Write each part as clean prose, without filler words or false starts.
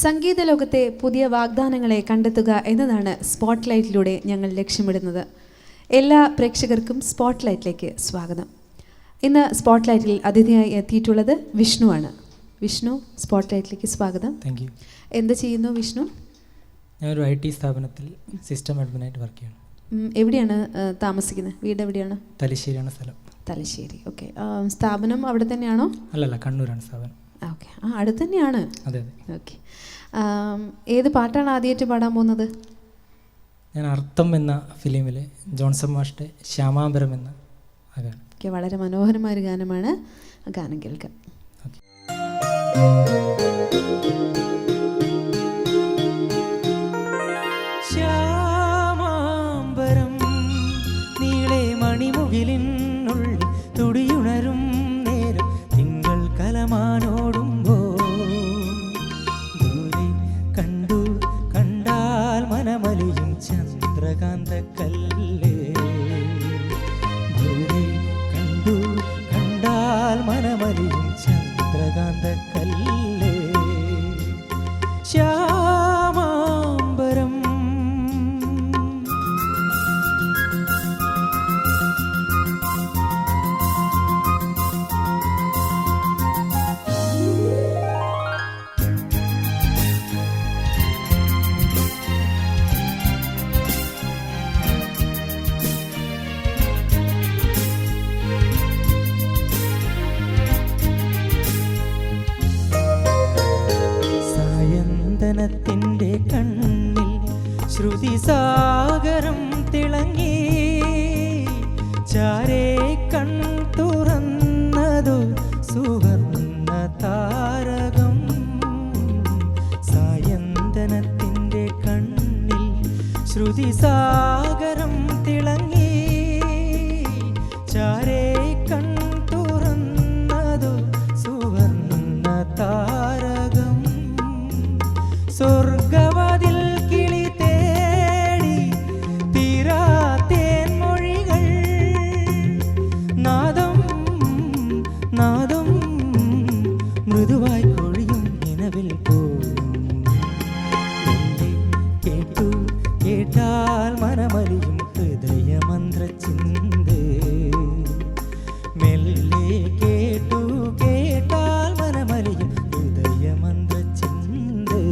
സംഗീത ലോകത്തെ പുതിയ വാഗ്ദാനങ്ങളെ കണ്ടെത്തുക എന്നതാണ് സ്പോട്ട്ലൈറ്റിലൂടെ ഞങ്ങൾ ലക്ഷ്യമിടുന്നത്. എല്ലാ പ്രേക്ഷകർക്കും സ്പോട്ട്ലൈറ്റിലേക്ക് സ്വാഗതം. ഇന്ന് സ്പോട്ട്ലൈറ്റിൽ അതിഥിയായി എത്തിയിട്ടുള്ളത് വിഷ്ണുവാണ്. വിഷ്ണു, സ്പോട്ട്ലൈറ്റിലേക്ക് സ്വാഗതം. Thank you. എന്ത് ചെയ്യുന്നു വിഷ്ണു? ഞാനൊരു IT സ്ഥാപനത്തിൽ സിസ്റ്റം അഡ്മിനായിട്ട് വർക്ക് ചെയ്യണം. എവിടെയാണ് താമസിക്കുന്നത്? വീട് എവിടെയാണ്? തലശ്ശേരിയാണ് സ്ഥലം. തലശ്ശേരി. ഓക്കെ. സ്ഥാപനം അവിടെ തന്നെയാണോ? അല്ലല്ല, കണ്ണൂരാണ് സ്ഥാപനം. ഓക്കെ. അടുത്ത് തന്നെയാണ്. അതെ അതെ. ഓക്കെ. ഏത് പാട്ടാണ് ആദ്യമായിട്ട് പാടാൻ പോകുന്നത്? ഞാൻ അർത്ഥം എന്ന ഫിലിമിലെ ജോൺസൺ മാഷിൻ്റെ ശ്യാമാംബരം എന്ന ആ ഗാനം. ഓക്കെ, വളരെ മനോഹരമായ ഒരു ഗാനമാണ്. ആ ഗാനം കേൾക്കാം. ഓക്കെ. ശ്യാമാംബരം നീളെ മണിമുകിലിനുള്ളിൽ തുടിയുണരും നേരം തിങ്കൾ കലമാനോടുമ്പോൾ ദൂരെ കണ്ടു കണ്ടാൽ മനമലിയും ചന്ദ്രകാന്ത കല്ല്. ദൂരെ കണ്ടു കണ്ടാൽ മനമലിയും ചന്ദ്രകാന്ത കല്ല്. ശ്യാമാംബരം സായന്തനത്തിൻ്റെ കണ്ണിൽ ശ്രുതിസാഗരം തിളങ്ങി. ചാരേ കൺ തുറന്നതു സുവർണ്ണ താരകം. സായന്തനത്തിൻ്റെ കണ്ണിൽ ശ്രുതിസാഗരം തിളങ്ങി. ചാരേ കൺ തുറന്നതു സുവർണ്ണ താരകം. സ്വർഗവാതിൽ കിളി തേടി തീരാത്തേൻ മൊഴികൾ. നാദം നാദം മൃദുവായി കൊഴിയും നിലവിൽ പോലും. കേട്ടു കേട്ടാൽ മനമലിയും ഹൃദയമന്ത്രചിന്ത്. മെല്ലെ കേട്ടു കേട്ടാൽ മനമലിയും ഹൃദയമന്ത്രചിന്ത്.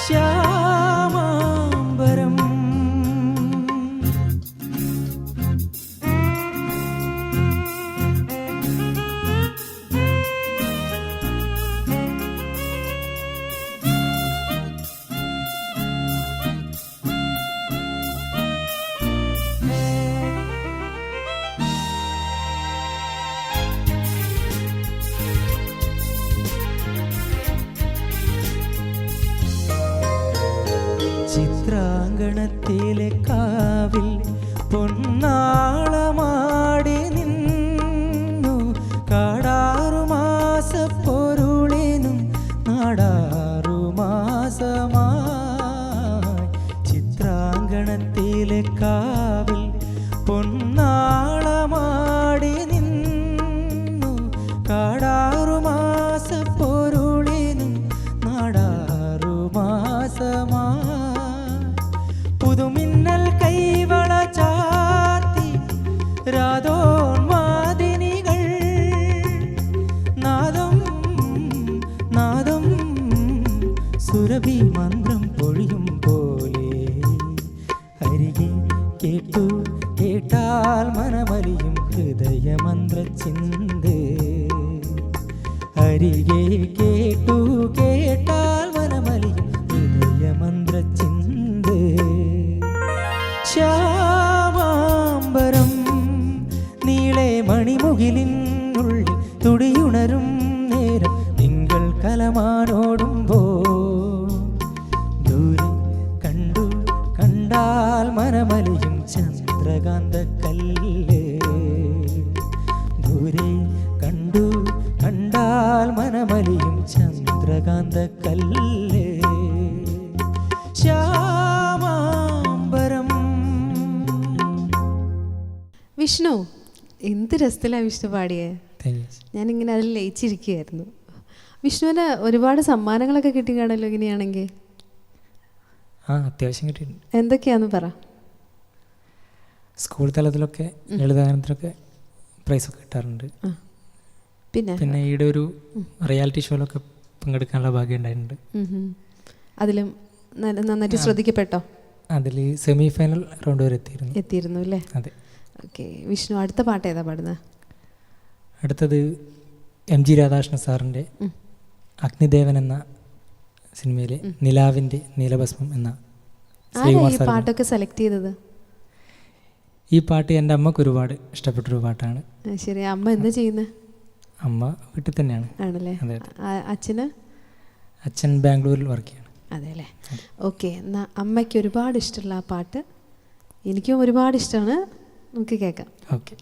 ശ്യാമാംബരം ചിത്രാങ്കണത്തിലെ കാവിൽ പൊന്നാളമാടി നിന്നു. കാടാറുമാസ പൊരുളിനും നാടാറുമാസമായി. ചിത്രാങ്കണത്തിലെ കാവിൽ പൊന്നാളമാടി നിന്നു. കാടാറുമാസ പൊരുളിനും നാടാറുമാസമായി. പുതുമിന്നൽ കൈവള ചാർത്തി രാധോന്മാദിനികൾ. നാദം നാദം സുരഭി മന്ത്രം പൊഴിയും പോലെ. അരികെ കേട്ടു കേട്ടാൽ മനമലിയും ഹൃദയമന്ത്രചിന്ത്. അരികെ കേട്ടു കേട്ടാൽ മനമലിയും ഹൃദയമന്ത്രചിന്ത്. ശ്യാമാംബരം നീളെ മണിമുകിലിനുള്ളിൽ തുടിയുണരും നേരം തിങ്കൾ കലമാനോടുമ്പോൾ ദൂരെ കണ്ടു കണ്ടാൽ മനമലിയും ചന്ദ്രകാന്ത കല്ല്. ദൂരെ കണ്ടു കണ്ടാൽ മനമലിയും ചന്ദ്രകാന്ത കല്ല്. ശ്യാമാംബരം. വിഷ്ണു, എന്ത് രസത്തിലാണ് വിഷ്ണു പാടിയേ. ഞാനിങ്ങനെ അതിൽ ലയിച്ചിരിക്കുകയായിരുന്നു. വിഷ്ണുവിന് ഒരുപാട് സമ്മാനങ്ങളൊക്കെ കിട്ടി കാണല്ലോ ഇങ്ങനെയാണെങ്കിൽ. അത്യാവശ്യം കിട്ടിയിട്ടുണ്ട്. എന്തൊക്കെയാന്ന് പറ. സ്കൂൾ തലത്തിലൊക്കെ ലളിതഗാനത്തിലൊക്കെ പ്രൈസൊക്കെ കിട്ടാറുണ്ട്. പിന്നെ ഈടെ ഒരു റിയാലിറ്റി ഷോയിലൊക്കെ പങ്കെടുക്കാനുള്ള ഭാഗ്യം ഉണ്ടായിട്ടുണ്ട്. അതിലും നന്നായിട്ട് ശ്രദ്ധിക്കപ്പെട്ടോ? അതിൽ സെമി ഫൈനൽ റൗണ്ട് വരെ എത്തിയിരുന്നു അല്ലേ? അതെ. ഓക്കെ. വിഷ്ണു, അടുത്ത പാട്ട് ഏതാ പാടുന്നത്? അടുത്തത് MG രാധാകൃഷ്ണൻ സാറിൻ്റെ അഗ്നിദേവൻ എന്ന സിനിമയിലെ നിലാവിൻ്റെ നീലഭസ്മം എന്ന പാട്ടൊക്കെ സെലക്ട് ചെയ്തത്? ഈ പാട്ട് എൻ്റെ അമ്മക്ക് ഒരുപാട് ഇഷ്ടപ്പെട്ടൊരു പാട്ടാണ്. ശരി. അമ്മ എന്താ ചെയ്യുന്നത്? അമ്മ വീട്ടിൽ തന്നെയാണ്. ആണല്ലേ? അച്ഛൻ ബാംഗ്ലൂരിൽ വർക്ക് ചെയ്യാണ്. അതെ അല്ലേ? ഓക്കെ. എന്നാൽ അമ്മയ്ക്ക് ഒരുപാട് ഇഷ്ടമുള്ള ആ പാട്ട് എനിക്കും ഒരുപാട് ഇഷ്ടമാണ്. നമുക്ക് കേൾക്കാം. ഓക്കെ.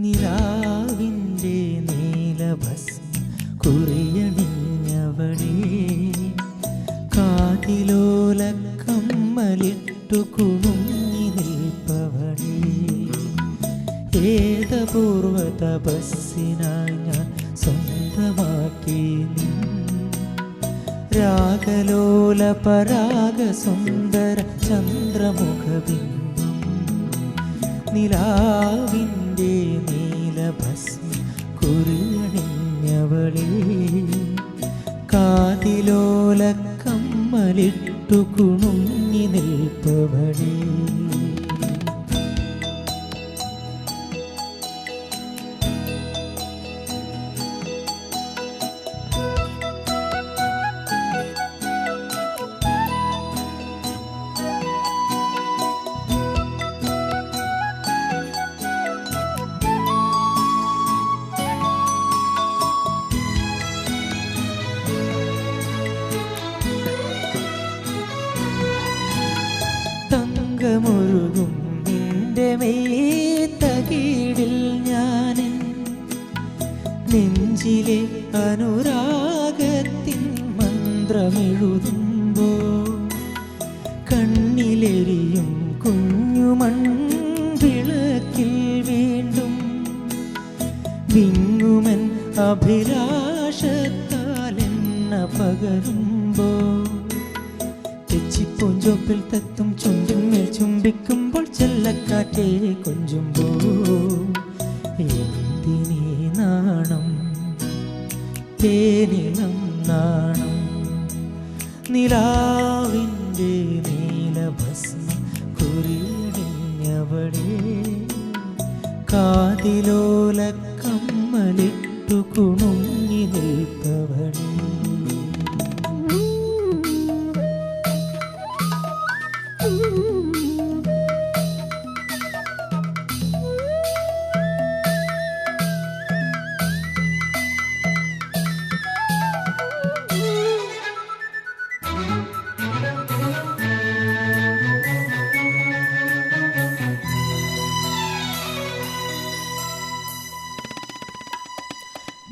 നിലാവിൻ്റെ നീലഭസ്മം കുറിയണിഞ്ഞവളേ, കാതിലോല കമ്മലിട്ടു കുണുങ്ങി നിൽപ്പവളേ, ഏതപൂർവ തപസ്സിനായി ഞാൻ സ്വന്തമാക്കി നിൻ രാഗലോല പരാഗ സുന്ദര ചന്ദ്രമുഖബിംബം. നിലാവിൻ്റെ നീലഭസ്മം കുറിയണിഞ്ഞവളേ, കാതിലോല കമ്മലിട്ടു കുണുങ്ങി നിൽപ്പവളേ. തങ്കമൊഴുകും നിന്റെ മെയ്തകീടിൽ ഞാനെൻ നെഞ്ചിലെ അനുരാഗത്തിൻ മന്ത്രമെഴുതുമ്പോൾ, കണ്ണിലെരിയും കുഞ്ഞുമൺവിളക്കിൽ വീണ്ടും വിങ്ങുമൻ അഭിലാഷത്താൽ എണ്ണ പകരുമ്പോൾ, തെച്ചിപ്പൂഞ്ചോപ്പിൽ തത്തും ചുണ്ടിന്മേൽ ചുംബിക്കുമ്പോൾ ചെല്ലക്കാറ്റേ കൊഞ്ചുമ്പോൾ, എന്തിനീ നാണം തേനിളം നാണം. നിലാവിൻ്റെ നീലഭസ്മം കുറിയണിഞ്ഞവളേ, കാതിലോല കമ്മലിട്ടു കുണുങ്ങി നിൽപ്പവളേ.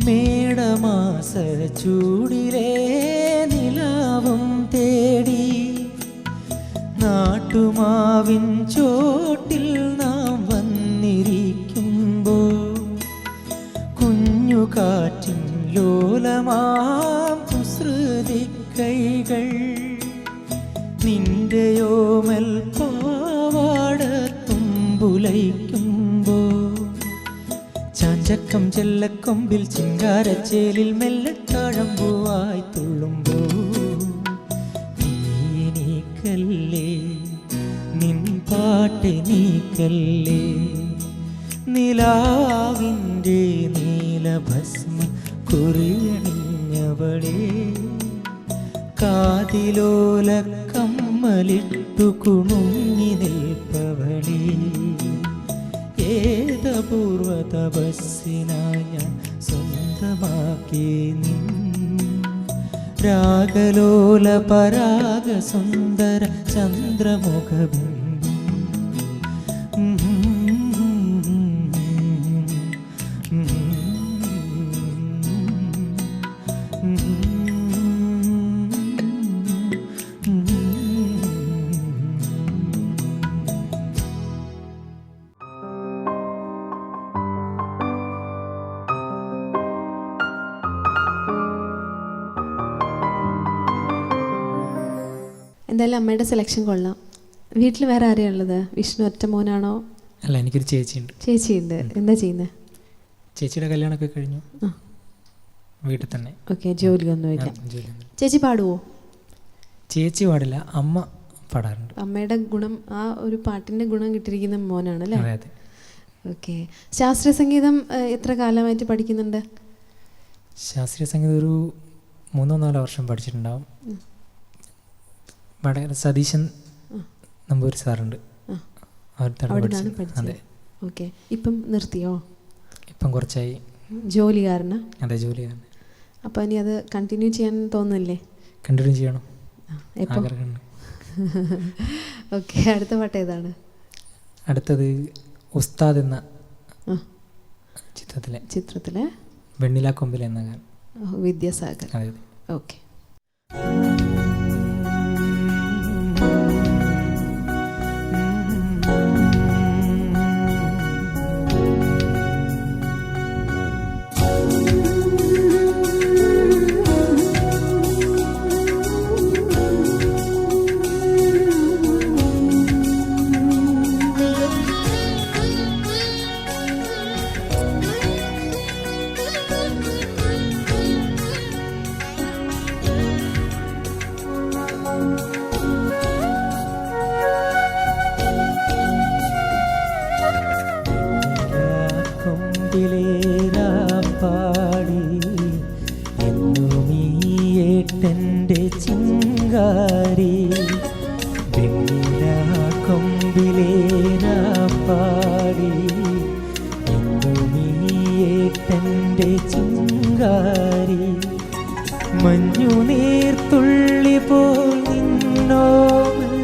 മേടമാസ ചൂടിലെ നിലാവും തേടി നാട്ടുമാവിൻ ചോട്ടിൽ നാം വന്നിരിക്കുമ്പോൾ, കുഞ്ഞുകാറ്റിൻ ലോലമാം കുസൃതി കൈകൾ നിന്റെയോമൽ പാവാട തുമ്പുലയ്ക്കുമ്പോൾ, ചാഞ്ചക്കം ചെല്ലക്കൊമ്പിൽ ചിങ്കാരച്ചേലിൽ മെല്ലത്താഴമ്പൂവായി തുള്ളുമ്പോൾ, നീക്കല്ലേ നിൻ പാട്ടെനീക്കല്ലേ. നിലാവിൻ്റെ നീലഭസ്മം കുറിയണിഞ്ഞവളേ, കാതിലോല കമ്മലിട്ടു കുണുങ്ങി നിൽപ്പവളേ. കരളി ഏതപൂർവ തപസ്സിനായി ഞാൻ സ്വന്തമാക്കി നിൻ രാഗലോല പരാഗ സുന്ദര ചന്ദ്രമുഖബിംബം എന്തായാലും അമ്മയുടെ സെലക്ഷൻ കൊള്ളാം. വീട്ടിൽ വേറെ ആരെയാണ് ഉള്ളത്? വിഷ്ണു ഒറ്റ മോനാണോ? അല്ല, എനിക്കൊരു ചേച്ചിയുണ്ട്. ചേച്ചിയുണ്ട്. എന്താ ചെയ്യുന്നത്? ചേച്ചിയുടെ കല്യാണമൊക്കെ കഴിഞ്ഞു, വീട്ടിൽ തന്നെ. ഓക്കെ, ജോലിയൊന്നുമില്ല. ചേച്ചി പാടുവോ? ചേച്ചി പാടില്ല, അമ്മ പാടാറുണ്ട്. അമ്മയുടെ ഗുണം, ആ ഒരു പാട്ടിൻ്റെ ഗുണം കിട്ടിയിരിക്കുന്ന മോനാണ് അല്ലേ? അതെ. ഓക്കെ. ശാസ്ത്രീയ സംഗീതം എത്ര കാലമായിട്ട് പഠിക്കുന്നുണ്ട്? ശാസ്ത്രീയ സംഗീതം ഒരു 3-4 വർഷം പഠിച്ചിട്ടുണ്ടാവും. വടകര സതീശൻ നമ്പൂരി സാറുണ്ട്, അവിടുന്നാണ് പഠിച്ചത്. ഓക്കെ. ഇപ്പം നിർത്തിയോ? ഇപ്പം കുറച്ചായി. ജോലി കാരണം? അതെ, ജോലി കാരണം. അപ്പോൾ ഇനി അത് കണ്ടിന്യൂ ചെയ്യാൻ തോന്നുന്നില്ലേ? കണ്ടിന്യൂ ചെയ്യണം, എപ്പോൾ? ആഗ്രഹമുണ്ട്. ഓക്കെ. അടുത്ത പാട്ട് ഏതാണ്? അടുത്തത് ഉസ്താദ് എന്ന ചിത്രത്തിലെ വെണ്ണില കൊമ്പിൽ എന്ന ഗാനം. വിദ്യാസാഗർ. അതെ. ഓക്കെ. പാടി എന്നുമീയേട്ടൻ്റെ ചിങ്കാരി വെണ്ണില കൊമ്പിലേരാ പാടി എന്നുമീയേട്ടൻ്റെ ചിങ്കാരി മഞ്ഞുനീർത്തുള്ളി പോൽ നിന്നോമൽ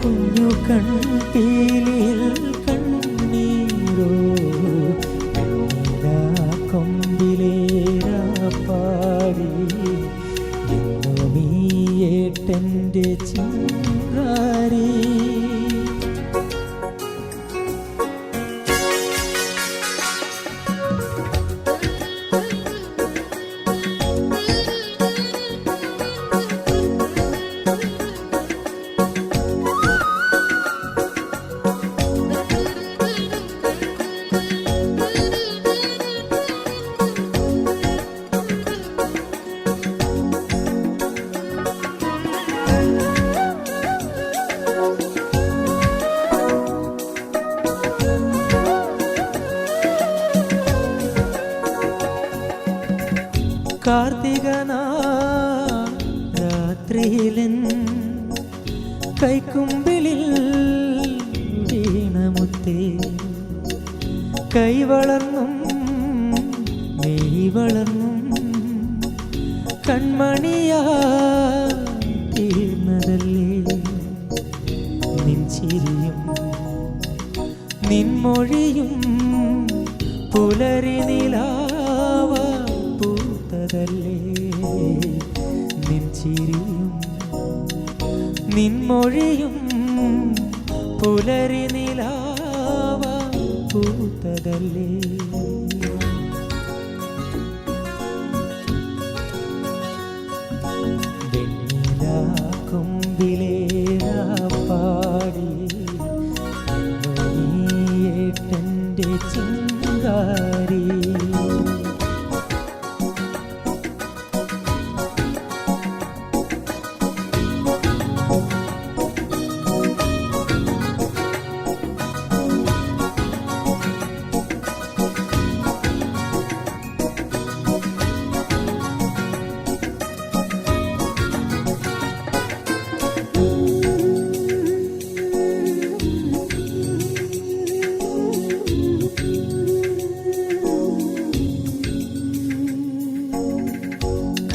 കുഞ്ഞു കൺപീലിൽ കണ്ണീരോ കൊമ്പിലേരാ പാടി എന്നുമീയേട്ടൻ്റെ ചിങ്കാരി. കാർത്തിക രാത്രിയിലൻ കൈക്കുമ്പിളിൽ വീണമുത്തേ കൈ വളർന്നും മെയ് വളർന്നും കൺമണിയാ തീർന്നതല്ലേ നിൻ ചിരിയും നിൻമൊഴിയും പുലരി നിലാവ പൂത്തതല്ലേ നിൻ ചിരിയും നിൻമൊഴിയും പുലരി നിലാവ പൂത്തതല്ലേ. വെണ്ണില കൊമ്പിലേരാ പാടി ഏട്ടൻ്റെ ചിങ്കാരി.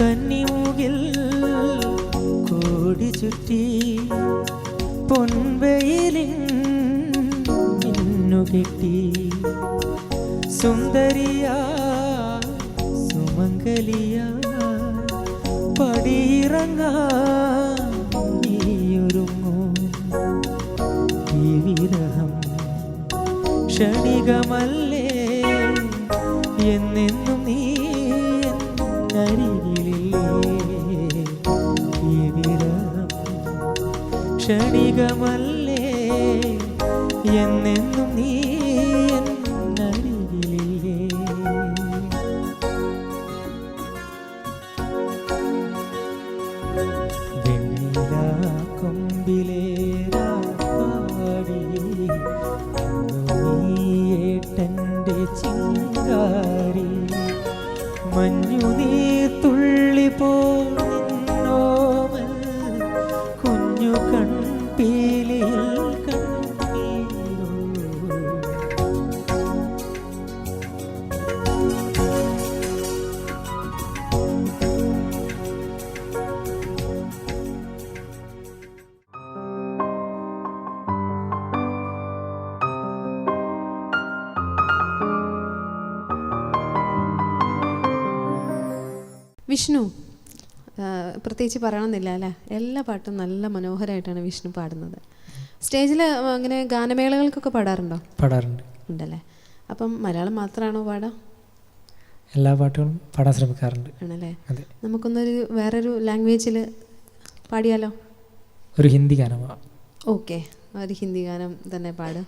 കന്നിമുകിൽ കോടി ചുറ്റി പൊൻവെയിലിൻ മിന്നുകെട്ടി സുന്ദരിയാ സുമംഗലിയാ പടിയിറങ്ങാൻ നീയൊരുങ്ങൂ. ഈ വിരഹം ക്ഷണികമല്ലേ, എന്നെന്നും നീ എന്നരികിലില്ലേ. ഈ വിരഹം ക്ഷണികമല്ലേ, എന്നെന്നും നീ എന്നരികിലില്ലേ. വെണ്ണിലാ കൊമ്പിലേറാടി നീയേട്ടൻ്റെ ചിങ്കാരി മഞ്ഞുനീർ തുള്ളി പോന്നോമൽ കുഞ്ഞു കൺപീലിയിൽ കണ്ണീരോ. വിഷ്ണു പ്രത്യേകിച്ച് പറയണമെന്നില്ല അല്ലേ, എല്ലാ പാട്ടും നല്ല മനോഹരമായിട്ടാണ് വിഷ്ണു പാടുന്നത്. സ്റ്റേജിൽ അങ്ങനെ ഗാനമേളകൾക്കൊക്കെ പാടാറുണ്ടോ? പാടാറുണ്ട്. ഉണ്ടല്ലേ. അപ്പം മലയാളം മാത്രമാണോ പാടാം? എല്ലാ പാട്ടുകളും പാടാൻ ശ്രമിക്കാറുണ്ട്. ആണല്ലേ. നമുക്കൊന്നൊരു വേറൊരു ലാംഗ്വേജിൽ പാടിയാലോ? ഒരു ഹിന്ദി ഗാനമാണ്. ഓക്കെ, ഒരു ഹിന്ദി ഗാനം തന്നെ പാട്.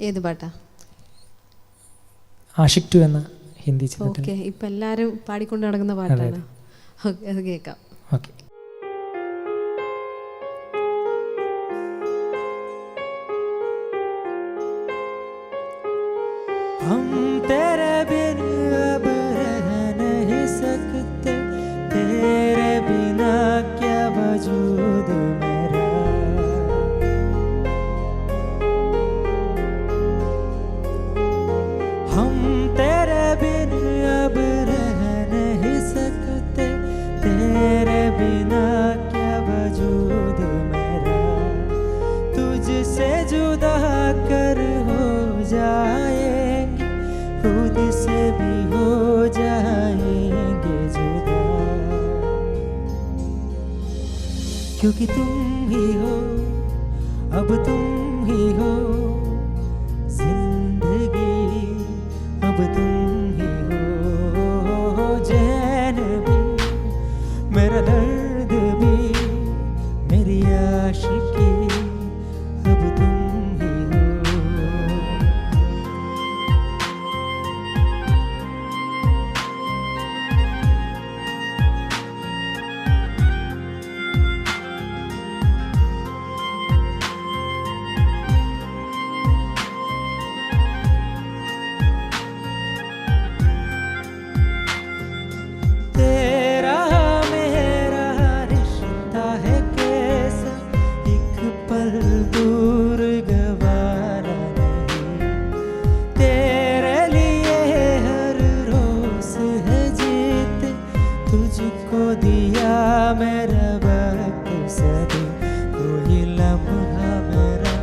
ഏത് പാട്ടാ? ആഷിക് 2 എന്ന ഹിന്ദി ചിത്രത്തിൽ. ഓക്കെ, ഇപ്പം എല്ലാവരും പാടിക്കൊണ്ട് നടക്കുന്ന പാട്ടാണ്. ഓക്കെ, അത് കേൾക്കാം. ഓക്കെ. हम तेरे बिन अब रह नहीं सकते, तेरे बिना क्या वजूद मेरा. हम तेरे बिन अब रह नहीं सकते, तेरे बिना क्या वजूद मेरा. तुझसे जुदा कर हो जाएंगे, खुद से भी हो जाएंगे जुदा. क्योंकि तुम ही हो, अब तुम ही हो जिंदगी, अब तुम ही हो चैन भी, मेरा दर्द भी, मेरी आशिकी, अब तुम ही हो. तेरा मेरा रिश्ता है कैसा, एक पल दूर गवारा नहीं. तेरे लिए हर रोज है जीते, तुझको दिया मेरा वक्त सदी. कोई लम्हा मेरा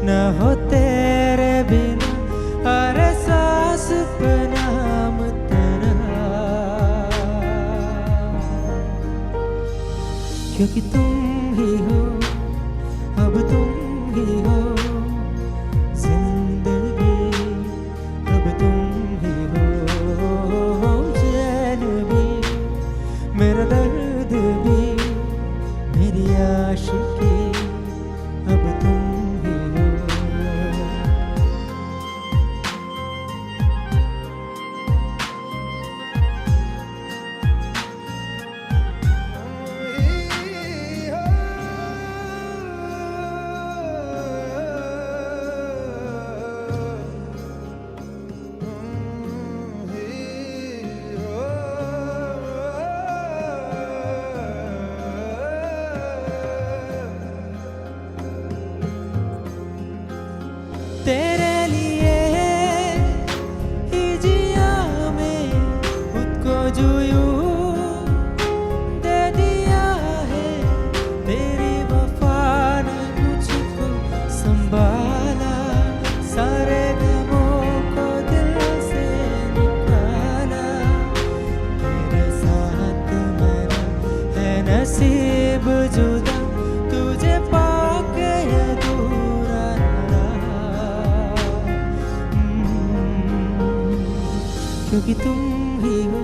न हो तेरे बिना, अरे सांस पे नाम तेरा. क्योंकि तुम ही हो, अब तुम ही हो जिंदगी, अब तुम ही हो चैन भी, मेरा दर्द भी, मेरी आशिकी, अब तुम ही हो. तेरे लिए ही जिया मैं खुद को जूयूं क्योंकि तुम ही हो,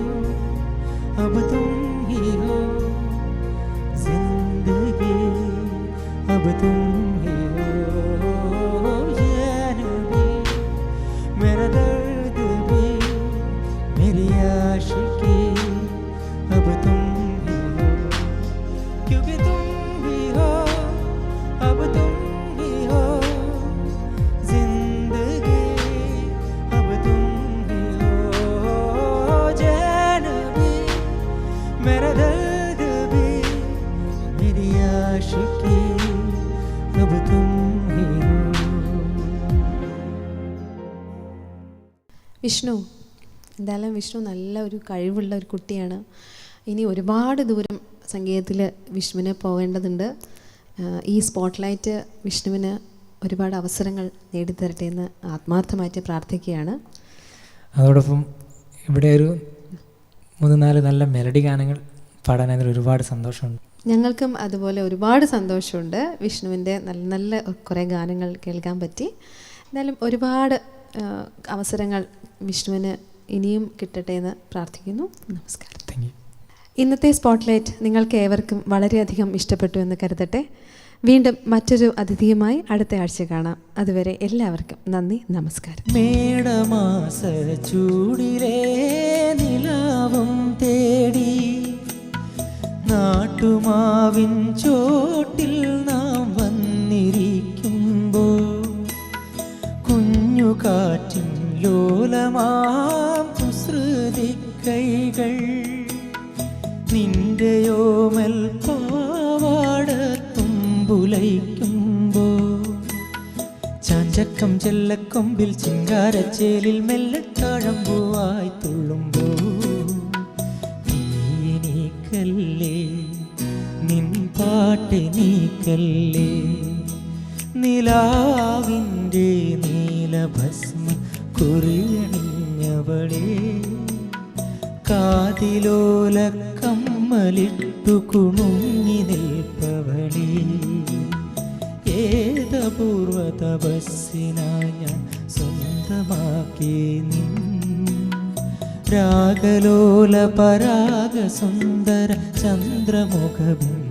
अब तुम ही हो जिंदगी, अब तुम ही हो जान भी, मेरा दर्द भी, मेरी आशिकी, अब तुम ही हो, क्योंकि तुम ही हो, अब तुम ही हो जिंदगी, अब तुम ही हो जान भी, मेरा दर्द भी, मेरी आशिकी, अब तुम ही हो. വിഷ്ണു, എന്തായാലും വിഷ്ണു നല്ല ഒരു കഴിവുള്ള ഒരു കുട്ടിയാണ്. ഇനി ഒരുപാട് ദൂരം സംഗീതത്തിൽ വിഷ്ണുവിന് പോകേണ്ടതുണ്ട്. ഈ സ്പോട്ട്ലൈറ്റ് വിഷ്ണുവിന് ഒരുപാട് അവസരങ്ങൾ നേടിത്തരട്ടെ എന്ന് ആത്മാർത്ഥമായിട്ട് പ്രാർത്ഥിക്കുകയാണ്. അതോടൊപ്പം ഇവിടെ ഒരു 3-4 നല്ല മെലഡി ഗാനങ്ങൾ പാടാനതിൽ ഒരുപാട് സന്തോഷമുണ്ട്. ഞങ്ങൾക്കും അതുപോലെ ഒരുപാട് സന്തോഷമുണ്ട്. വിഷ്ണുവിൻ്റെ നല്ല നല്ല കുറേ ഗാനങ്ങൾ കേൾക്കാൻ പറ്റി. എന്തായാലും ഒരുപാട് അവസരങ്ങൾ വിഷ്ണുവിന് ഇനിയും കിട്ടട്ടെ എന്ന് പ്രാർത്ഥിക്കുന്നു. നമസ്കാരം. Thank you. ഇന്നത്തെ സ്പോട്ട്ലൈറ്റ് നിങ്ങൾക്ക് ഏവർക്കും വളരെയധികം ഇഷ്ടപ്പെട്ടു എന്ന് കരുതട്ടെ. വീണ്ടും മറ്റൊരു അതിഥിയുമായി അടുത്ത ആഴ്ച കാണാം. അതുവരെ എല്ലാവർക്കും നന്ദി, നമസ്കാരം. മേടമാസ ചൂടിലേ നിലാവും തേടി നാട്ടുമാവിൻ ചോട്ടിൽ നാം വന്നിരിക്കുമ്പോൾ കുഞ്ഞു കാറ്റിൻ ലോലമാം കുസൃതി കൈകൾ നിന്റെയോമൽ പാവാട തുമ്പുലയ്ക്കുമ്പോൾ ചാഞ്ചക്കം ചെല്ലക്കൊമ്പിൽ ചിങ്കാരച്ചേലിൽ മെല്ലെ തഴമ്പുവായി തുള്ളുമ്പോൾ നീക്കല്ലേ നിൻ പാട്ടെനീക്കല്ലേ നിലാവിൻ്റെ നീലഭസ്മ കുറിയണിഞ്ഞവളേ കാതിലോല കമ്മലിട്ടു കുണുങ്ങി നിൽപ്പവളേ ഏതപൂർവ തപസ്സിനായി ഞാൻ സ്വന്തമാക്കി നിൻ രാഗലോല പരാഗ സുന്ദര ചന്ദ്രമുഖബിംബം